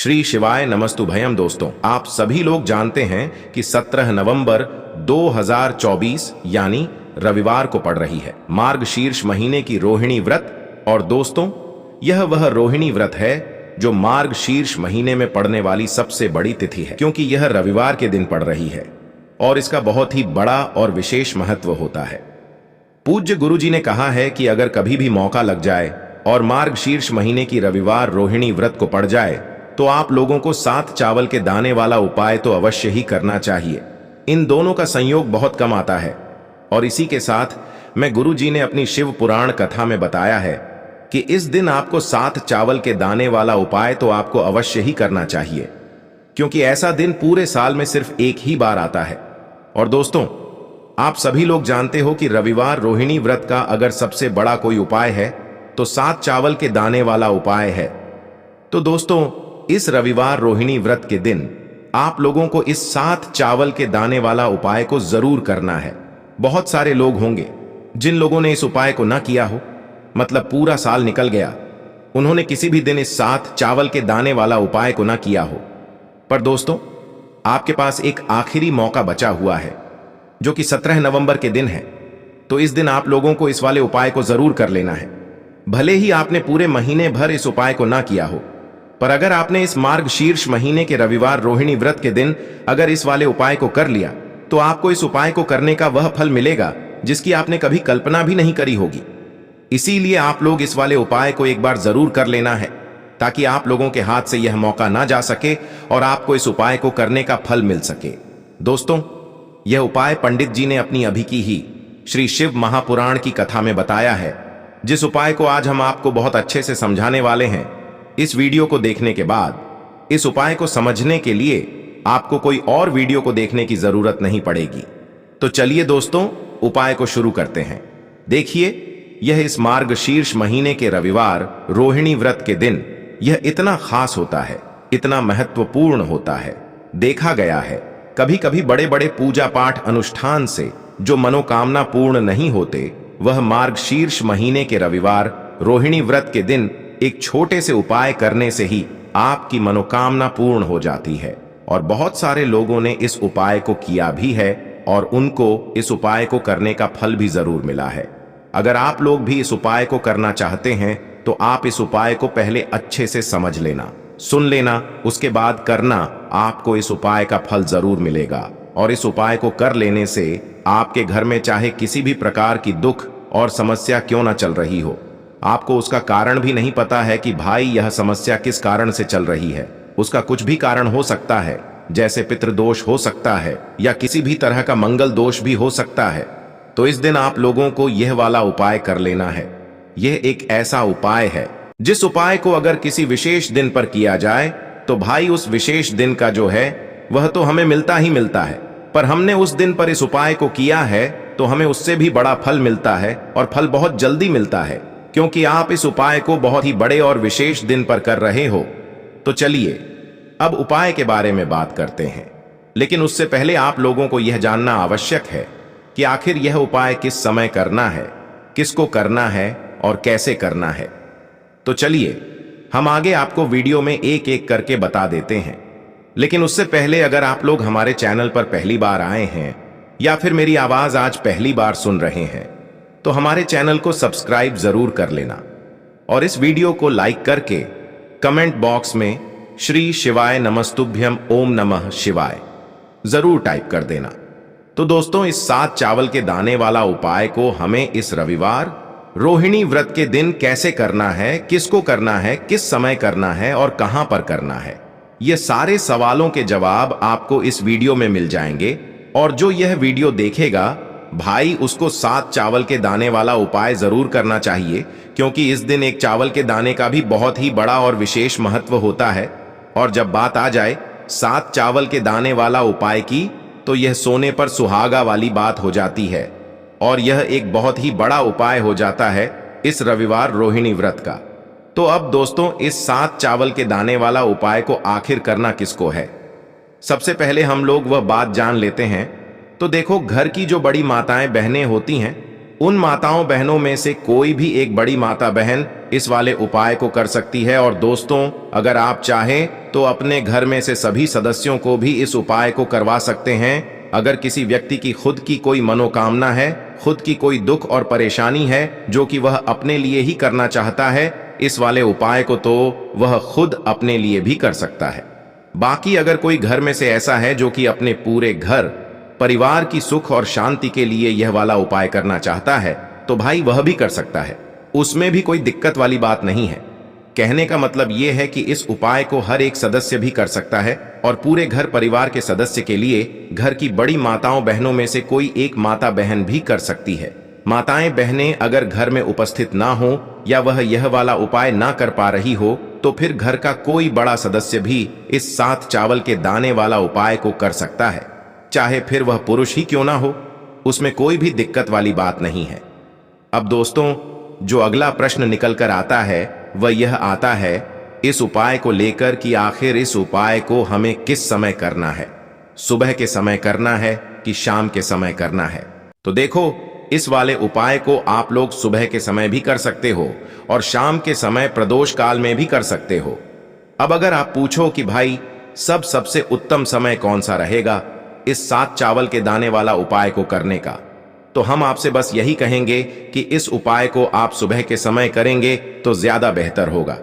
श्री शिवाय नमस्तुभयम। दोस्तों, आप सभी लोग जानते हैं कि 17 नवंबर 2024 यानी रविवार को पड़ रही है मार्गशीर्ष महीने की रोहिणी व्रत। और दोस्तों, यह वह रोहिणी व्रत है जो मार्गशीर्ष महीने में पड़ने वाली सबसे बड़ी तिथि है, क्योंकि यह रविवार के दिन पड़ रही है और इसका बहुत ही बड़ा और विशेष महत्व होता है। पूज्य गुरु जी ने कहा है कि अगर कभी भी मौका लग जाए और मार्गशीर्ष महीने की रविवार रोहिणी व्रत को पड़ जाए तो आप लोगों को 7 चावल के दाने वाला उपाय तो अवश्य ही करना चाहिए। इन दोनों का संयोग बहुत कम आता है और इसी के साथ मैं गुरु जी ने अपनी शिव पुराण कथा में बताया है कि इस दिन आपको 7 चावल के दाने वाला उपाय तो आपको अवश्य ही करना चाहिए, क्योंकि ऐसा दिन पूरे साल में सिर्फ एक ही बार आता है। और दोस्तों, आप सभी लोग जानते हो कि रविवार रोहिणी व्रत का अगर सबसे बड़ा कोई उपाय है तो 7 चावल के दाने वाला उपाय है। तो दोस्तों, इस रविवार रोहिणी व्रत के दिन आप लोगों को इस 7 चावल के दाने वाला उपाय को जरूर करना है। बहुत सारे लोग होंगे जिन लोगों ने इस उपाय को ना किया हो, मतलब पूरा साल निकल गया, उन्होंने किसी भी दिन इस 7 चावल के दाने वाला उपाय को ना किया हो। पर दोस्तों, आपके पास एक आखिरी मौका बचा हुआ है जो कि 17 नवंबर के दिन है। तो इस दिन आप लोगों को इस वाले उपाय को जरूर कर लेना है। भले ही आपने पूरे महीने भर इस उपाय को ना किया हो, पर अगर आपने इस मार्गशीर्ष महीने के रविवार रोहिणी व्रत के दिन अगर इस वाले उपाय को कर लिया तो आपको इस उपाय को करने का वह फल मिलेगा जिसकी आपने कभी कल्पना भी नहीं करी होगी। इसीलिए आप लोग इस वाले उपाय को एक बार जरूर कर लेना है, ताकि आप लोगों के हाथ से यह मौका ना जा सके और आपको इस उपाय को करने का फल मिल सके। दोस्तों, यह उपाय पंडित जी ने अपनी अभी की ही श्री शिव महापुराण की कथा में बताया है, जिस उपाय को आज हम आपको बहुत अच्छे से समझाने वाले हैं। इस वीडियो को देखने के बाद इस उपाय को समझने के लिए आपको कोई और वीडियो को देखने की जरूरत नहीं पड़ेगी। तो चलिए दोस्तों, उपाय को शुरू करते हैं। देखिए, यह इस मार्गशीर्ष महीने के रविवार रोहिणी व्रत के दिन यह इतना खास होता है, इतना महत्वपूर्ण होता है। देखा गया है कभी कभी बड़े बड़े पूजा पाठ अनुष्ठान से जो मनोकामना पूर्ण नहीं होते, वह मार्गशीर्ष महीने के रविवार रोहिणी व्रत के दिन एक छोटे से उपाय करने से ही आपकी मनोकामना पूर्ण हो जाती है। और बहुत सारे लोगों ने इस उपाय को किया भी है और उनको इस उपाय को करने का फल भी जरूर मिला है। अगर आप लोग भी इस उपाय को करना चाहते हैं तो आप इस उपाय को पहले अच्छे से समझ लेना, सुन लेना, उसके बाद करना। आपको इस उपाय का फल जरूर मिलेगा और इस उपाय को कर लेने से आपके घर में चाहे किसी भी प्रकार की दुख और समस्या क्यों ना चल रही हो, आपको उसका कारण भी नहीं पता है कि भाई यह समस्या किस कारण से चल रही है, उसका कुछ भी कारण हो सकता है, जैसे पितृदोष हो सकता है या किसी भी तरह का मंगल दोष भी हो सकता है। तो इस दिन आप लोगों को यह वाला उपाय कर लेना है। यह एक ऐसा उपाय है जिस उपाय को अगर किसी विशेष दिन पर किया जाए तो भाई उस विशेष दिन का जो है वह तो हमें मिलता ही मिलता है, पर हमने उस दिन पर इस उपाय को किया है तो हमें उससे भी बड़ा फल मिलता है और फल बहुत जल्दी मिलता है, क्योंकि आप इस उपाय को बहुत ही बड़े और विशेष दिन पर कर रहे हो। तो चलिए अब उपाय के बारे में बात करते हैं, लेकिन उससे पहले आप लोगों को यह जानना आवश्यक है कि आखिर यह उपाय किस समय करना है, किसको करना है और कैसे करना है। तो चलिए हम आगे आपको वीडियो में एक एक करके बता देते हैं। लेकिन उससे पहले अगर आप लोग हमारे चैनल पर पहली बार आए हैं या फिर मेरी आवाज आज पहली बार सुन रहे हैं तो हमारे चैनल को सब्सक्राइब जरूर कर लेना और इस वीडियो को लाइक करके कमेंट बॉक्स में श्री शिवाय नमस्तुभ्यम ओम नमः शिवाय जरूर टाइप कर देना। तो दोस्तों, इस 7 चावल के दाने वाला उपाय को हमें इस रविवार रोहिणी व्रत के दिन कैसे करना है, किसको करना है, किस समय करना है और कहां पर करना है, ये सारे सवालों के जवाब आपको इस वीडियो में मिल जाएंगे। और जो यह वीडियो देखेगा भाई, उसको 7 चावल के दाने वाला उपाय जरूर करना चाहिए, क्योंकि इस दिन एक चावल के दाने का भी बहुत ही बड़ा और विशेष महत्व होता है। और जब बात आ जाए 7 चावल के दाने वाला उपाय की, तो यह सोने पर सुहागा वाली बात हो जाती है और यह एक बहुत ही बड़ा उपाय हो जाता है इस रविवार रोहिणी व्रत का। तो अब दोस्तों, इस 7 चावल के दाने वाला उपाय को आखिर करना किसको है, सबसे पहले हम लोग वह बात जान लेते हैं। तो देखो, घर की जो बड़ी माताएं बहनें होती हैं उन माताओं बहनों में से कोई भी एक बड़ी माता बहन इस वाले उपाय को कर सकती है। और दोस्तों, अगर आप चाहें तो अपने घर में से सभी सदस्यों को भी इस उपाय को करवा सकते हैं। अगर किसी व्यक्ति की खुद की कोई मनोकामना है, खुद की कोई दुख और परेशानी है जो कि वह अपने लिए ही करना चाहता है, इस वाले उपाय को तो वह खुद अपने लिए भी कर सकता है। बाकी अगर कोई घर में से ऐसा है जो कि अपने पूरे घर परिवार की सुख और शांति के लिए यह वाला उपाय करना चाहता है, तो भाई वह भी कर सकता है। उसमें भी कोई दिक्कत वाली बात नहीं है। कहने का मतलब यह है कि इस उपाय को हर एक सदस्य भी कर सकता है और पूरे घर परिवार के सदस्य के लिए घर की बड़ी माताओं बहनों में से कोई एक माता बहन भी कर सकती है। माताएं बहनें अगर घर में उपस्थित ना हो या वह यह वाला उपाय ना कर पा रही हो, तो फिर घर का कोई बड़ा सदस्य भी इस 7 चावल के दाने वाला उपाय को कर सकता है, चाहे फिर वह पुरुष ही क्यों ना हो। उसमें कोई भी दिक्कत वाली बात नहीं है। अब दोस्तों, जो अगला प्रश्न निकल कर आता है वह यह आता है इस उपाय को लेकर कि आखिर इस उपाय को हमें किस समय करना है, सुबह के समय करना है कि शाम के समय करना है। तो देखो, इस वाले उपाय को आप लोग सुबह के समय भी कर सकते हो और शाम के समय प्रदोष काल में भी कर सकते हो। अब अगर आप पूछो कि भाई सबसे उत्तम समय कौन सा रहेगा इस 7 चावल के दाने वाला उपाय को करने का, तो हम आपसे बस यही कहेंगे कि इस उपाय को आप सुबह के समय करेंगे तो ज्यादा बेहतर होगा।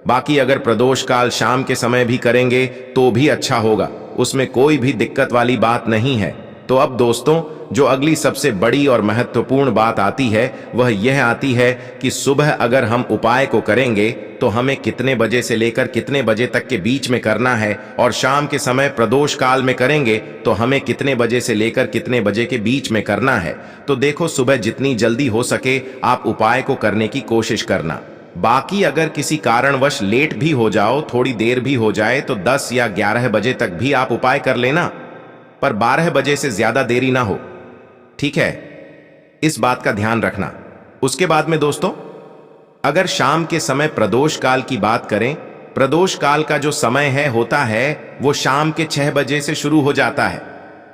बाकी अगर प्रदोष काल शाम के समय भी करेंगे तो भी अच्छा होगा, उसमें कोई भी दिक्कत वाली बात नहीं है। तो अब दोस्तों, जो अगली सबसे बड़ी और महत्वपूर्ण बात आती है वह यह आती है कि सुबह अगर हम उपाय को करेंगे तो हमें कितने बजे से लेकर कितने बजे तक के बीच में करना है, और शाम के समय प्रदोष काल में करेंगे तो हमें कितने बजे से लेकर कितने बजे के बीच में करना है। तो देखो, सुबह जितनी जल्दी हो सके आप उपाय को करने की कोशिश करना। बाकी अगर किसी कारणवश लेट भी हो जाओ, थोड़ी देर भी हो जाए, तो 10 या 11 बजे तक भी आप उपाय कर लेना, पर 12 बजे से ज्यादा देरी ना हो, ठीक है? इस बात का ध्यान रखना। उसके बाद में दोस्तों, अगर शाम के समय प्रदोष काल की बात करें, प्रदोष काल का जो समय है होता है वो शाम के 6 बजे से शुरू हो जाता है।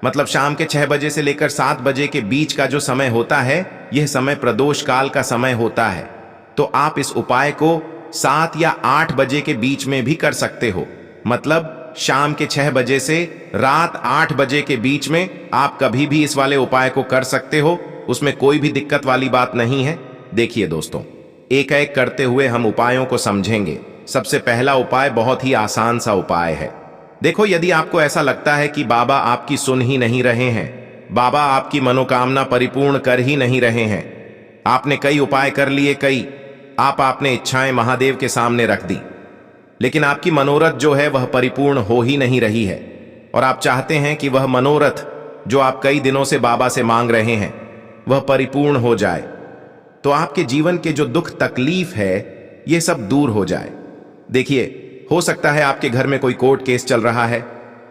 मतलब शाम के 6 बजे से लेकर 7 बजे के बीच का जो समय होता है, यह समय प्रदोष काल का समय होता है। तो आप इस उपाय को 7 या 8 बजे के बीच में भी कर सकते हो। मतलब शाम के 6 बजे से रात 8 बजे के बीच में आप कभी भी इस वाले उपाय को कर सकते हो, उसमें कोई भी दिक्कत वाली बात नहीं है। देखिए दोस्तों, एक एक करते हुए हम उपायों को समझेंगे। सबसे पहला उपाय बहुत ही आसान सा उपाय है। देखो, यदि आपको ऐसा लगता है कि बाबा आपकी सुन ही नहीं रहे हैं, बाबा आपकी मनोकामना परिपूर्ण कर ही नहीं रहे हैं, आपने कई उपाय कर लिए, आपने इच्छाएं महादेव के सामने रख दी, लेकिन आपकी मनोरथ जो है वह परिपूर्ण हो ही नहीं रही है, और आप चाहते हैं कि वह मनोरथ जो आप कई दिनों से बाबा से मांग रहे हैं वह परिपूर्ण हो जाए, तो आपके जीवन के जो दुख तकलीफ है ये सब दूर हो जाए। देखिए, हो सकता है आपके घर में कोई कोर्ट केस चल रहा है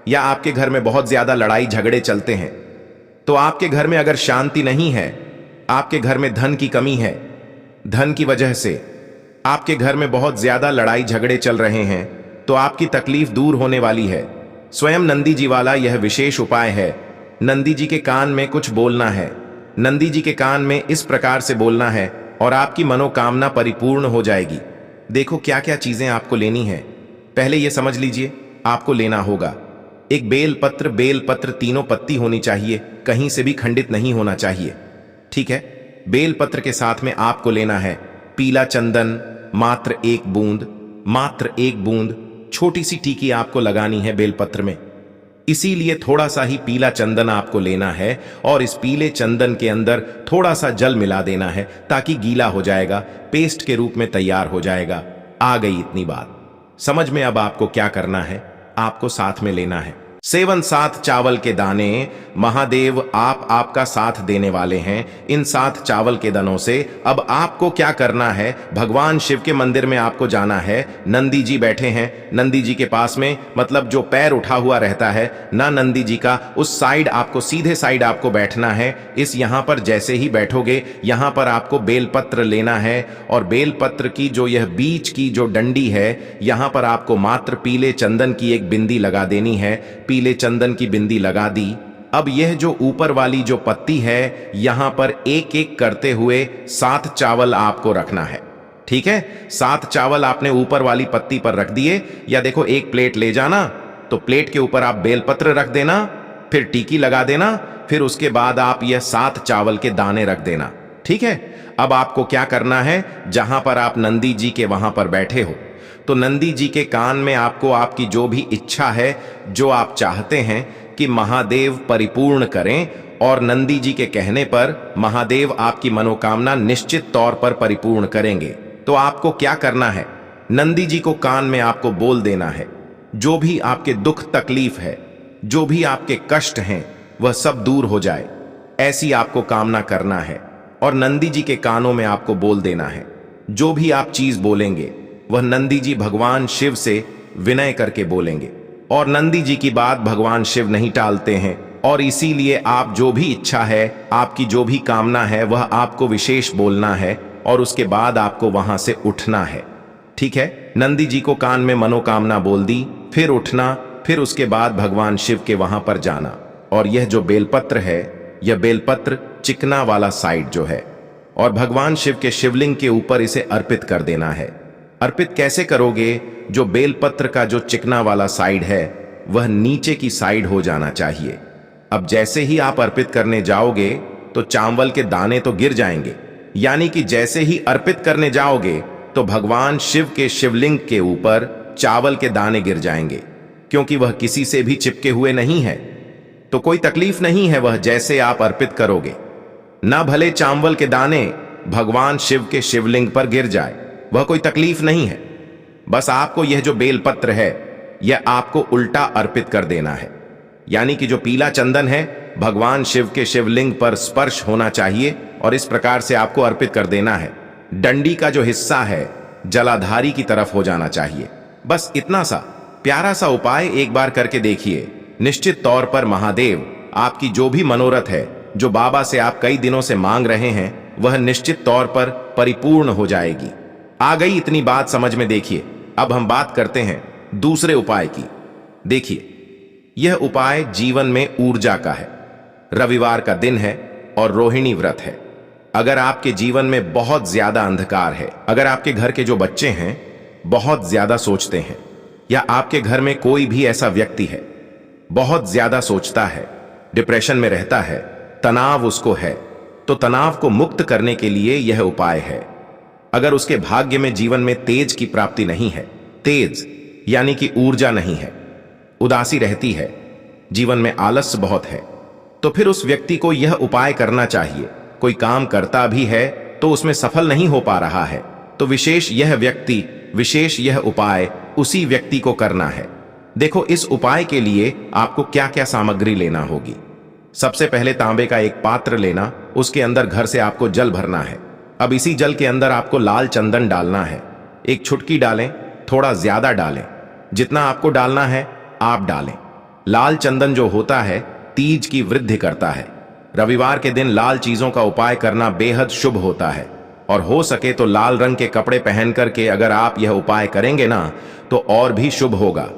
या आपके घर में बहुत ज्यादा लड़ाई झगड़े चलते हैं। तो आपके घर में अगर शांति नहीं है, आपके घर में धन की कमी है, धन की वजह से आपके घर में बहुत ज्यादा लड़ाई झगड़े चल रहे हैं, तो आपकी तकलीफ दूर होने वाली है। स्वयं नंदी जी वाला यह विशेष उपाय है। नंदी जी के कान में कुछ बोलना है, नंदी जी के कान में इस प्रकार से बोलना है और आपकी मनोकामना परिपूर्ण हो जाएगी। देखो क्या क्या चीजें आपको लेनी है, पहले यह समझ लीजिए। आपको लेना होगा एक बेलपत्र तीनों पत्ती होनी चाहिए, कहीं से भी खंडित नहीं होना चाहिए, ठीक है? बेलपत्र के साथ में आपको लेना है पीला चंदन, मात्र 1 बूंद छोटी सी टीकी आपको लगानी है बेलपत्र में। इसीलिए थोड़ा सा ही पीला चंदन आपको लेना है और इस पीले चंदन के अंदर थोड़ा सा जल मिला देना है ताकि गीला हो जाएगा, पेस्ट के रूप में तैयार हो जाएगा। आ गई इतनी बात समझ में। अब आपको क्या करना है, आपको साथ में लेना है 7 चावल के दाने। महादेव आपका साथ देने वाले हैं इन 7 चावल के दानों से। अब आपको क्या करना है, भगवान शिव के मंदिर में आपको जाना है। नंदी जी बैठे हैं, नंदी जी के पास में, मतलब जो पैर उठा हुआ रहता है ना नंदी जी का, उस साइड आपको, सीधे साइड आपको बैठना है। इस यहाँ पर जैसे ही बैठोगे, यहाँ पर आपको बेलपत्र लेना है और बेलपत्र की जो यह बीच की जो डंडी है, यहाँ पर आपको मात्र पीले चंदन की एक बिंदी लगा देनी है। पीले चंदन की बिंदी लगा दी। अब यह जो ऊपर वाली जो पत्ती है यहां पर एक एक करते हुए 7 चावल आपको रखना है। ठीक है, 7 चावल आपने ऊपर वाली पत्ती पर रख दिए, या देखो एक प्लेट ले जाना, तो प्लेट के ऊपर आप बेलपत्र रख देना, फिर टीकी लगा देना, फिर उसके बाद आप यह 7 चावल के दाने रख देना। ठीक है, अब आपको क्या करना है, जहां पर आप नंदी जी के वहां पर बैठे हो, तो नंदी जी के कान में आपको आपकी जो भी इच्छा है, जो आप चाहते हैं कि महादेव परिपूर्ण करें, और नंदी जी के कहने पर महादेव आपकी मनोकामना निश्चित तौर पर परिपूर्ण करेंगे। तो आपको क्या करना है, नंदी जी को कान में आपको बोल देना है, जो भी आपके दुख तकलीफ है, जो भी आपके कष्ट हैं, वह सब दूर हो जाए, ऐसी आपको कामना करना है। और नंदी जी के कानों में आपको बोल देना है, जो भी आप चीज बोलेंगे वह नंदी जी भगवान शिव से विनय करके बोलेंगे। और नंदी जी की बात भगवान शिव नहीं टालते हैं, और इसीलिए आप जो भी इच्छा है, आपकी जो भी कामना है, वह आपको विशेष बोलना है, और उसके बाद आपको वहां से उठना है। ठीक है, नंदी जी को कान में मनोकामना बोल दी, फिर उठना, फिर उसके बाद भगवान शिव के वहां पर जाना। और यह जो बेलपत्र है, यह बेलपत्र चिकना वाला साइड जो है, और भगवान शिव के शिवलिंग के ऊपर इसे अर्पित कर देना है। अर्पित कैसे करोगे, जो बेलपत्र का जो चिकना वाला साइड है वह नीचे की साइड हो जाना चाहिए। अब जैसे ही आप अर्पित करने जाओगे तो चावल के दाने तो गिर जाएंगे, यानी कि जैसे ही अर्पित करने जाओगे तो भगवान शिव के शिवलिंग के ऊपर चावल के दाने गिर जाएंगे, क्योंकि वह किसी से भी चिपके हुए नहीं है, तो कोई तकलीफ नहीं है। वह जैसे आप अर्पित करोगे, ना भले चावल के दाने भगवान शिव के शिवलिंग पर गिर जाए, वह कोई तकलीफ नहीं है। बस आपको यह जो बेलपत्र है यह आपको उल्टा अर्पित कर देना है, यानी कि जो पीला चंदन है भगवान शिव के शिवलिंग पर स्पर्श होना चाहिए, और इस प्रकार से आपको अर्पित कर देना है। डंडी का जो हिस्सा है जलाधारी की तरफ हो जाना चाहिए। बस इतना सा प्यारा सा उपाय एक बार करके देखिए, निश्चित तौर पर महादेव आपकी जो भी मनोरथ है, जो बाबा से आप कई दिनों से मांग रहे हैं, वह निश्चित तौर पर परिपूर्ण हो जाएगी। आ गई इतनी बात समझ में। देखिए, अब हम बात करते हैं दूसरे उपाय की। देखिए, यह उपाय जीवन में ऊर्जा का है। रविवार का दिन है और रोहिणी व्रत है। अगर आपके जीवन में बहुत ज्यादा अंधकार है, अगर आपके घर के जो बच्चे हैं बहुत ज्यादा सोचते हैं, या आपके घर में कोई भी ऐसा व्यक्ति है बहुत ज्यादा सोचता है, डिप्रेशन में रहता है, तनाव उसको है, तो तनाव को मुक्त करने के लिए यह उपाय है। अगर उसके भाग्य में जीवन में तेज की प्राप्ति नहीं है, तेज यानी कि ऊर्जा नहीं है, उदासी रहती है, जीवन में आलस्य बहुत है, तो फिर उस व्यक्ति को यह उपाय करना चाहिए। कोई काम करता भी है तो उसमें सफल नहीं हो पा रहा है, तो विशेष यह उपाय उसी व्यक्ति को करना है। देखो, इस उपाय के लिए आपको क्या क्या सामग्री लेना होगी। सबसे पहले तांबे का एक पात्र लेना, उसके अंदर घर से आपको जल भरना है। अब इसी जल के अंदर आपको लाल चंदन डालना है। एक छुटकी डालें, थोड़ा ज्यादा डालें, जितना आपको डालना है आप डालें। लाल चंदन जो होता है तीज की वृद्धि करता है। रविवार के दिन लाल चीजों का उपाय करना बेहद शुभ होता है, और हो सके तो लाल रंग के कपड़े पहन करके अगर आप यह उपाय करेंगे ना, तो और भी शुभ होगा।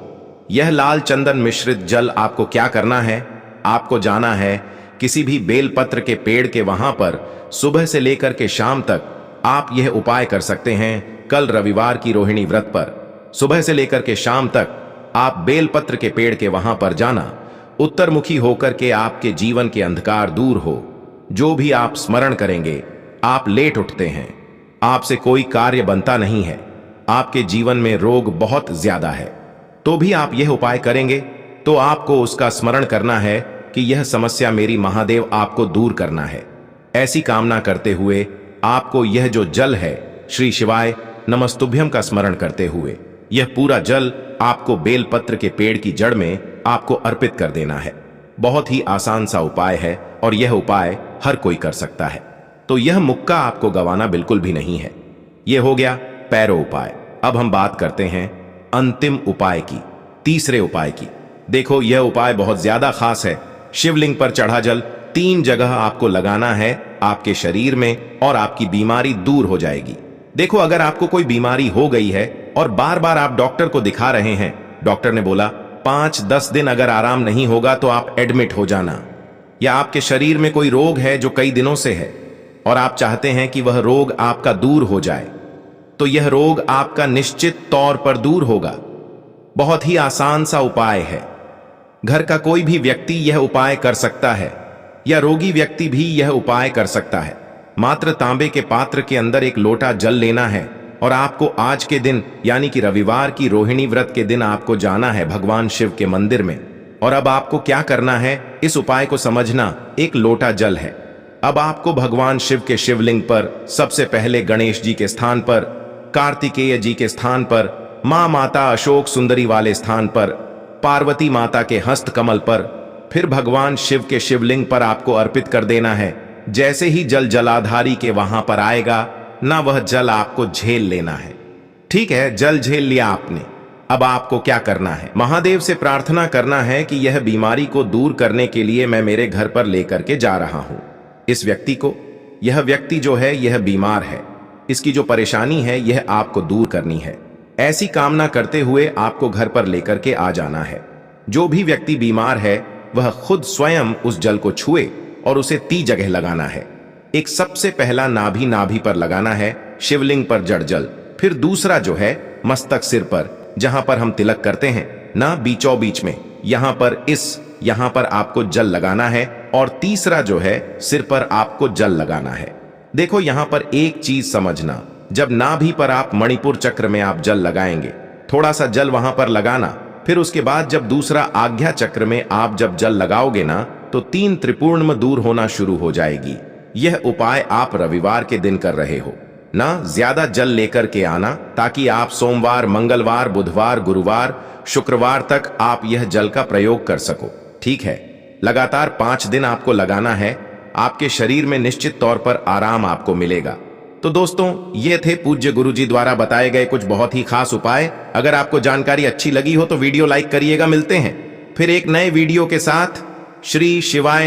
यह लाल चंदन मिश्रित जल आपको क्या करना है, आपको जाना है किसी भी बेलपत्र के पेड़ के वहां पर सुबह से लेकर के शाम तक आप यह उपाय कर सकते हैं। कल रविवार की रोहिणी व्रत पर सुबह से लेकर के शाम तक आप बेलपत्र के पेड़ के वहां पर जाना, उत्तरमुखी होकर के आपके जीवन के अंधकार दूर हो। जो भी आप स्मरण करेंगे, आप लेट उठते हैं, आपसे कोई कार्य बनता नहीं है, आपके जीवन में रोग बहुत ज्यादा है, तो भी आप यह उपाय करेंगे तो आपको उसका स्मरण करना है कि यह समस्या मेरी महादेव आपको दूर करना है। ऐसी कामना करते हुए आपको यह जो जल है श्री शिवाय नमस्तुभ्यम का स्मरण करते हुए यह पूरा जल आपको बेलपत्र के पेड़ की जड़ में आपको अर्पित कर देना है। बहुत ही आसान सा उपाय है और यह उपाय हर कोई कर सकता है, तो यह मुक्का आपको गंवाना बिल्कुल भी नहीं है। यह हो गया पैरो उपाय। अब हम बात करते हैं अंतिम उपाय की, तीसरे उपाय की। देखो, यह उपाय बहुत ज्यादा खास है। शिवलिंग पर चढ़ा जल 3 जगह आपको लगाना है आपके शरीर में, और आपकी बीमारी दूर हो जाएगी। देखो, अगर आपको कोई बीमारी हो गई है और बार बार आप डॉक्टर को दिखा रहे हैं, डॉक्टर ने बोला 5-10 दिन अगर आराम नहीं होगा तो आप एडमिट हो जाना, या आपके शरीर में कोई रोग है जो कई दिनों से है और आप चाहते हैं कि वह रोग आपका दूर हो जाए, तो यह रोग आपका निश्चित तौर पर दूर होगा। बहुत ही आसान सा उपाय है। घर का कोई भी व्यक्ति यह उपाय कर सकता है या रोगी व्यक्ति भी यह उपाय कर सकता है। मात्र तांबे के पात्र के अंदर एक लोटा जल लेना है और आपको आज के दिन यानी कि रविवार की रोहिणी व्रत के दिन आपको जाना है भगवान शिव के मंदिर में। और अब आपको क्या करना है, इस उपाय को समझना। एक लोटा जल है। अब आपको भगवान शिव के शिवलिंग पर सबसे पहले गणेश जी के स्थान पर, कार्तिकेय जी के स्थान पर, मां माता अशोक सुंदरी वाले स्थान पर, पार्वती माता के हस्त कमल पर, फिर भगवान शिव के शिवलिंग पर आपको अर्पित कर देना है। जैसे ही जल जलाधारी के वहां पर आएगा ना, वह जल आपको झेल लेना है। ठीक है, जल झेल लिया आपने। अब आपको क्या करना है, महादेव से प्रार्थना करना है कि यह बीमारी को दूर करने के लिए मैं मेरे घर पर लेकर के जा रहा हूं इस व्यक्ति को। यह व्यक्ति जो है यह बीमार है, इसकी जो परेशानी है यह आपको दूर करनी है। ऐसी कामना करते हुए आपको घर पर लेकर के आ जाना है। जो भी व्यक्ति बीमार है वह खुद स्वयं उस जल को छुए और उसे 3 जगह लगाना है। एक सबसे पहला नाभि पर लगाना है, शिवलिंग पर जड़ जल। फिर दूसरा जो है मस्तक सिर पर, जहां पर हम तिलक करते हैं ना, बीचों बीच में, यहां पर आपको जल लगाना है। और तीसरा जो है सिर पर आपको जल लगाना है। देखो यहां पर एक चीज समझना, जब नाभि पर आप मणिपुर चक्र में आप जल लगाएंगे, थोड़ा सा जल वहां पर लगाना। फिर उसके बाद जब दूसरा आज्ञा चक्र में आप जब जल लगाओगे ना, तो 3 त्रिपूर्ण दूर होना शुरू हो जाएगी। यह उपाय आप रविवार के दिन कर रहे हो ना, ज्यादा जल लेकर के आना, ताकि आप सोमवार, मंगलवार, बुधवार, गुरुवार, शुक्रवार तक आप यह जल का प्रयोग कर सको। ठीक है, लगातार 5 दिन आपको लगाना है। आपके शरीर में निश्चित तौर पर आराम आपको मिलेगा। तो दोस्तों, ये थे पूज्य गुरुजी द्वारा बताए गए कुछ बहुत ही खास उपाय। अगर आपको जानकारी अच्छी लगी हो तो वीडियो लाइक करिएगा। मिलते हैं फिर एक नए वीडियो के साथ। श्री शिवाय।